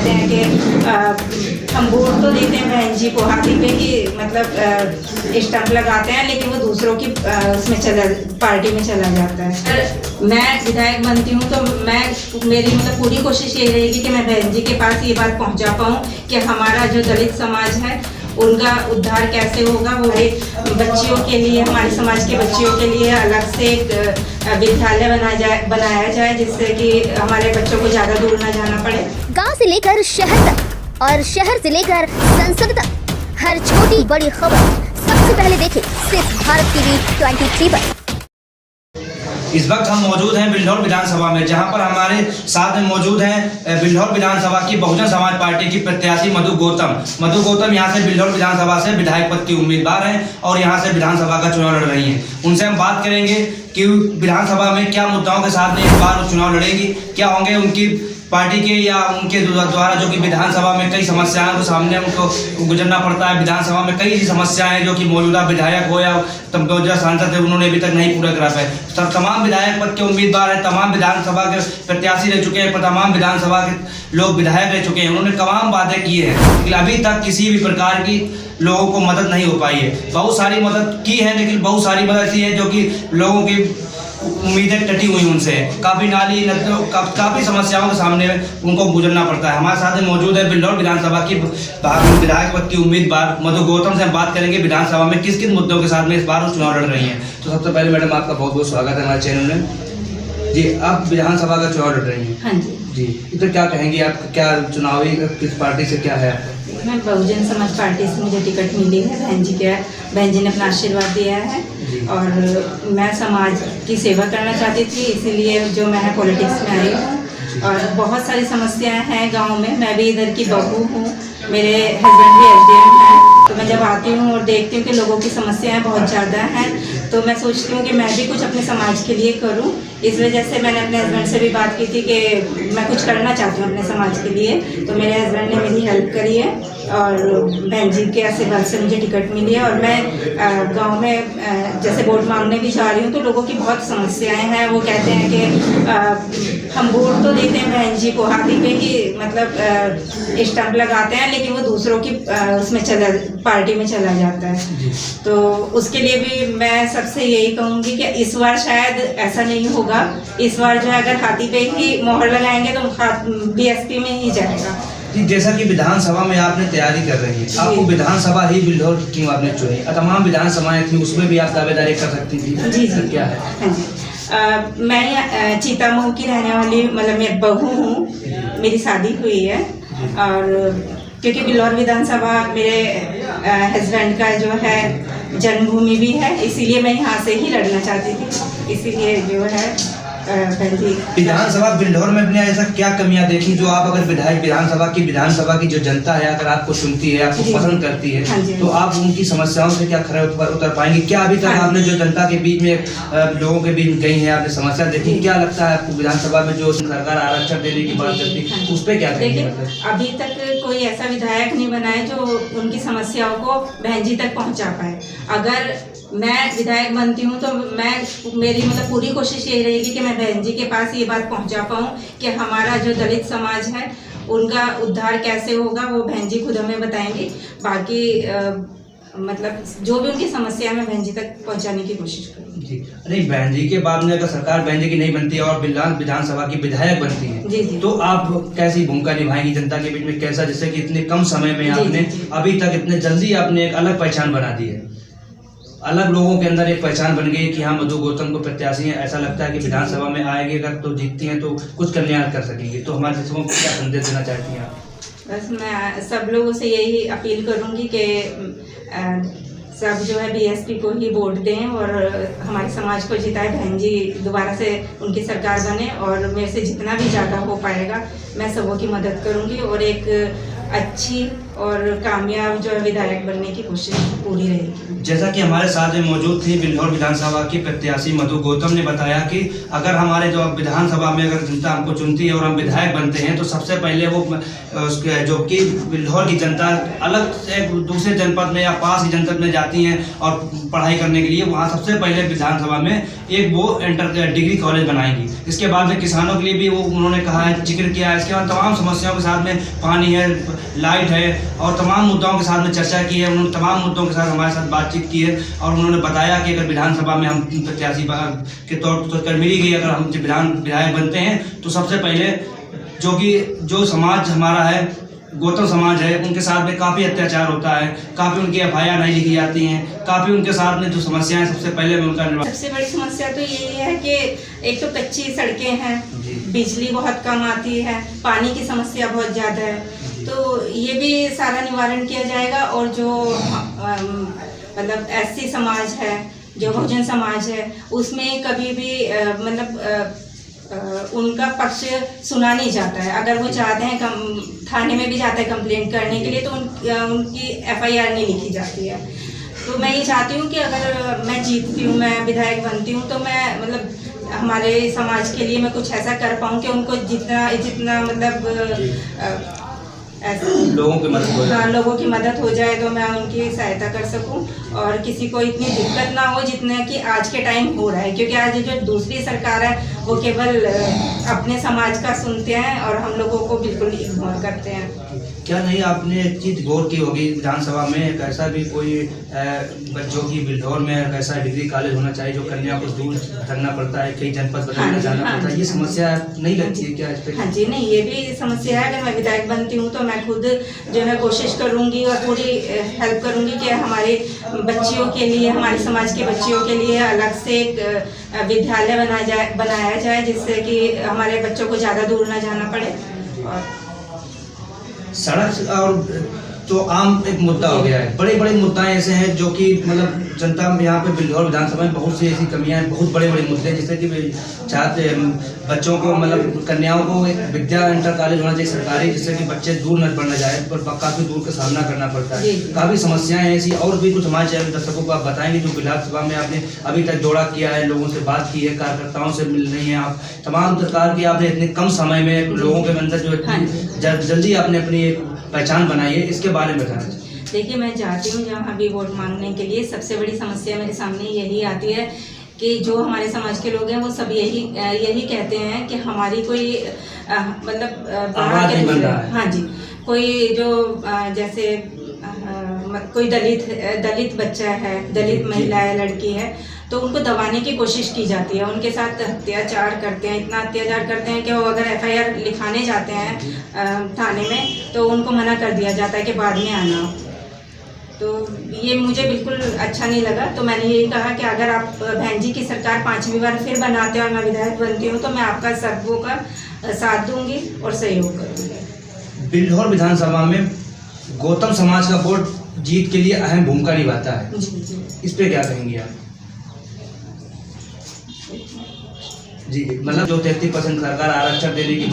कहते हैं कि हम वोट तो देते हैं बहन जी को हाथी पे कि मतलब स्टंप लगाते हैं, लेकिन वो दूसरों की उसमें पार्टी में चला जाता है। मैं विधायक बनती हूँ तो मेरी मतलब पूरी कोशिश ये रहेगी कि मैं बहन जी के पास ये बात पहुँचा पाऊँ कि हमारा जो दलित समाज है उनका उद्धार कैसे होगा। वो बच्चियों के लिए, हमारे समाज के बच्चियों के लिए अलग से एक विद्यालय बनाया जाए जिससे कि हमारे बच्चों को ज़्यादा दूर ना जाना पड़े। गांव से लेकर शहर तक और शहर से लेकर संसद तक हर छोटी बड़ी खबर सबसे पहले देखें सिर्फ भारत टीवी 23 पर। इस वक्त हम मौजूद हैं बिल्हौर विधानसभा में, जहां पर हमारे साथ में मौजूद हैं बिल्हौर विधानसभा की बहुजन समाज पार्टी की प्रत्याशी मधु गौतम यहां से बिल्हौर विधानसभा से विधायक पद की उम्मीदवार हैं और यहां से विधानसभा का चुनाव लड़ रही हैं। उनसे हम बात करेंगे कि विधानसभा में क्या मुद्दाओं के साथ में इस बार चुनाव लड़ेंगी, क्या होंगे उनकी पार्टी के या उनके द्वारा जो कि विधानसभा में कई समस्याओं के सामने उनको गुजरना पड़ता है। विधानसभा में कई ऐसी समस्याएं जो कि मौजूदा विधायक हो या मौजूदा सांसद है उन्होंने अभी तक नहीं पूरा करा पाए। तमाम विधायक पद के उम्मीदवार हैं, तमाम विधानसभा के प्रत्याशी रह चुके हैं, तमाम विधानसभा के लोग विधायक रह चुके हैं। उन्होंने तमाम वादे किए हैं लेकिन अभी तक किसी भी प्रकार की लोगों को मदद नहीं हो पाई है। बहुत सारी मदद की है लेकिन बहुत सारी मदद ऐसी है जो कि लोगों की उम्मीदें टटी हुई उनसे, काफ़ी नाली काफ़ी समस्याओं के सामने उनको गुजरना पड़ता है। हमारे साथ मौजूद है बिल्हौर विधानसभा की विधायक पद की उम्मीदवार मधु गौतम से हम बात करेंगे विधानसभा में किस किस मुद्दों के साथ में इस बार चुनाव लड़ रही हैं। तो सबसे पहले मैडम आपका बहुत बहुत स्वागत है हमारे चैनल में। जी, आप विधानसभा का चुनाव लड़ रही हैं। हाँ जी। तो क्या कहेंगी आप, क्या चुनावी किस पार्टी से क्या है? मैं बहुजन समाज पार्टी से मुझे टिकट मिली है। बहन जी ने अपना आशीर्वाद दिया है और मैं समाज की सेवा करना चाहती थी, इसीलिए जो मैं पॉलिटिक्स में आई हूँ। और बहुत सारी समस्याएं हैं गांव में। मैं भी इधर की बहू हूँ, मेरे हस्बैंड भी एसडीएम हैं, तो मैं जब आती हूँ और देखती हूँ कि लोगों की समस्याएं बहुत ज़्यादा हैं तो मैं सोचती हूँ कि मैं भी कुछ अपने समाज के लिए करूँ। इस वजह से मैंने अपने हस्बैंड से भी बात की थी कि मैं कुछ करना चाहती हूँ अपने समाज के लिए, तो मेरे हस्बैंड ने मेरी हेल्प करी है और बहन जी के आशीर्वाद से मुझे टिकट मिली है। और मैं गांव में जैसे वोट मांगने भी जा रही हूँ तो लोगों की बहुत समस्याएं हैं। वो कहते हैं कि हम वोट तो देते हैं बहन जी को हाथी पे कि मतलब स्टंप लगाते हैं, लेकिन वो दूसरों की उसमें पार्टी में चला जाता है। तो उसके लिए भी मैं सबसे यही कहूँगी कि इस बार शायद ऐसा नहीं होगा। इस बार जो है अगर हाथी पे ही मोहर लगाएंगे तो बीएसपी में ही जाएगा। जी, जैसा कि विधानसभा में आपने तैयारी कर रही है, आपको विधानसभा ही बिल्हौर क्यों आपने चुनी? तमाम विधानसभाएं थी, उसमें भी आप दावेदारी कर सकती थी। जी जी, क्या है? हाँ जी, मैं चीतामऊ की रहने वाली मतलब मैं बहू हूँ, मेरी शादी हुई है और क्योंकि बिल्हौर विधानसभा मेरे हस्बैंड का जो है जन्मभूमि भी है, इसीलिए मैं यहाँ से ही लड़ना चाहती थी। इसीलिए जो है विधानसभा बिल्हौर में अपने ऐसा क्या कमियां देखी जो आप अगर विधानसभा की जो जनता है अगर आपको सुनती है, आपको पसंद करती है, हाँ जी, तो आप उनकी समस्याओं से क्या खरे उतर पाएंगे? क्या अभी तक आपने जो जनता के बीच में लोगों के बीच गई है, आपने समस्या देखी, क्या लगता है आपको विधानसभा में जो सरकार आरक्षण देने की बात करती है उस पर क्या कहेंगे? अभी तक कोई ऐसा विधायक नहीं बना है जो उनकी समस्याओं को बहन जी तक पहुँचा पाए। अगर मैं विधायक बनती हूँ तो मेरी मतलब पूरी कोशिश यही रहेगी कि मैं बहन जी के पास ये बात पहुँचा पाऊँ कि हमारा जो दलित समाज है उनका उद्धार कैसे होगा, वो बहन जी खुद हमें बताएंगी। बाकी मतलब जो भी उनकी समस्या मैं बहन जी तक पहुँचाने की कोशिश करूँगी। जी, नहीं बहन जी के बाद में अगर सरकार बहन जी की नहीं बनती है और विधानसभा की विधायक बनती है जी जी, तो आप कैसी भूमिका निभाएंगी जनता के बीच में, कैसा, जिससे कि इतने कम समय में आपने अभी तक इतने जल्दी आपने एक अलग पहचान बना दी है, अलग लोगों के अंदर एक पहचान बन गई कि हाँ मधु गौतम को प्रत्याशी है, ऐसा लगता है कि विधानसभा में आएगी अगर तो जीतती हैं तो कुछ कल्याण कर सकेंगी, तो हमारे दर्शकों को क्या संदेश देना चाहती हैं आप? बस मैं सब लोगों से यही अपील करूंगी कि सब जो है बीएसपी को ही वोट दें और हमारे समाज को जिताए, बहन जी दोबारा से उनकी सरकार बने और मेरे से जितना भी ज़्यादा हो पाएगा मैं सबों की मदद करूंगी और एक अच्छी और कामयाब जो है विधायक बनने की कोशिश पूरी रहेगी। जैसा कि हमारे साथ में मौजूद थी बिल्हौर विधानसभा की प्रत्याशी मधु गौतम ने बताया कि अगर हमारे जो विधानसभा में अगर जनता हमको चुनती है और हम विधायक बनते हैं तो सबसे पहले वो जो कि बिल्हौर की जनता अलग से दूसरे जनपद में या पास ही जनपद में जाती हैं और पढ़ाई करने के लिए, वहाँ सबसे पहले विधानसभा में एक वो डिग्री कॉलेज बनाएंगी। इसके बाद में किसानों के लिए भी वो उन्होंने कहा है, जिक्र किया है। इसके बाद तमाम समस्याओं के साथ में पानी है, लाइट है और तमाम मुद्दों के साथ में चर्चा की है। उन्होंने तमाम मुद्दों के साथ हमारे साथ बातचीत की है और उन्होंने बताया कि अगर विधानसभा में हम प्रत्याशी के तौर पर मिली गई, अगर हम विधायक बनते हैं तो सबसे पहले जो समाज हमारा है, गौतम समाज है, उनके साथ में काफ़ी अत्याचार होता है, काफ़ी उनकी FIR नहीं लिखी जाती हैं, काफ़ी उनके साथ में जो समस्याएं सबसे पहले में उनका सबसे बड़ी समस्या तो यही है कि एक तो कच्ची सड़कें हैं, बिजली बहुत कम आती है, पानी की समस्या बहुत ज़्यादा है, तो ये भी सारा निवारण किया जाएगा। और जो मतलब SC समाज है, जो बहुजन समाज है, उसमें कभी भी उनका पक्ष सुना नहीं जाता है। अगर वो चाहते हैं थाने में भी जाते हैं कंप्लेंट करने के लिए तो उनकी FIR नहीं लिखी जाती है। तो मैं ये चाहती हूँ कि अगर मैं जीतती हूँ, मैं विधायक बनती हूँ, तो मैं मतलब हमारे समाज के लिए मैं कुछ ऐसा कर पाऊँ कि उनको जितना मतलब लोगों की मदद हो जाए। हाँ, लोगों की मदद हो जाए तो मैं उनकी सहायता कर सकूं और किसी को इतनी दिक्कत ना हो जितना कि आज के टाइम हो रहा है। क्योंकि आज जो दूसरी सरकार है वो केवल अपने समाज का सुनते हैं और हम लोगों को बिल्कुल इग्नोर करते हैं। क्या नहीं आपने एक चीज़ गौर की होगी, विधानसभा में एक ऐसा भी कोई बच्चों की बिल्हौर में एक ऐसा डिग्री कॉलेज होना चाहिए जो कन्या को दूर करना पड़ता है, कई जनपद बदलना जाना पड़ता है, ये समस्या नहीं लगती है क्या इस पर? हाँ जी, नहीं, ये भी समस्या है। अगर मैं विधायक बनती हूँ तो मैं खुद जो है कोशिश करूँगी और पूरी हेल्प करूँगी कि हमारे बच्चियों के लिए, हमारे समाज के बच्चियों के लिए अलग से एक विद्यालय बनाया जाए जिससे कि हमारे बच्चों को ज़्यादा दूर ना जाना पड़े। और सड़क और तो आम एक मुद्दा हो गया है, बड़े बड़े मुद्दा ऐसे हैं जो कि मतलब जनता में यहाँ पे बिल्हौर विधानसभा में बहुत सी ऐसी कमियां हैं, बहुत बड़े बड़े मुद्दे, जैसे कि चाहते बच्चों को मतलब कन्याओं को एक विद्या इंटर कॉलेज होना चाहिए सरकारी, जिससे कि बच्चे दूर न पढ़ने जाए, पर काफ़ी दूर का सामना करना पड़ता है। काफ़ी समस्याएं ऐसी और भी कुछ हमारे चैनल दर्शकों को आप बताएंगे जो विधानसभा में आपने अभी तक दौरा किया है, लोगों से बात की है, कार्यकर्ताओं से मिल रही हैं आप, तमाम प्रकार की आपने इतने कम समय में लोगों के अंदर जो जल्दी आपने अपनी पहचान बनाई है, इसके बारे में बताना। देखिए, मैं चाहती हूँ जहाँ भी वोट मांगने के लिए सबसे बड़ी समस्या मेरे सामने यही आती है कि जो हमारे समाज के लोग हैं वो सब यही कहते हैं कि हमारी कोई मतलब हाँ जी, कोई जो जैसे कोई दलित बच्चा है, दलित महिला है, लड़की है, तो उनको दबाने की कोशिश की जाती है, उनके साथ अत्याचार करते हैं, इतना अत्याचार करते हैं कि वो अगर FIR लिखाने जाते हैं थाने में तो उनको मना कर दिया जाता है कि बाद में आना। तो ये मुझे बिल्कुल अच्छा नहीं लगा। तो मैंने यही कहा कि अगर आप बहन जी की सरकार 5वीं बार फिर बनाते हैं और मैं विधायक बनती हूँ तो मैं आपका सबों का साथ दूंगी और सहयोग करूँगी। बिल्हौर विधानसभा में गौतम समाज का वोट जीत के लिए अहम भूमिका निभाता है, इस पे क्या कहेंगे आप? जी, मतलब जो 33% सरकार आरक्षण देने की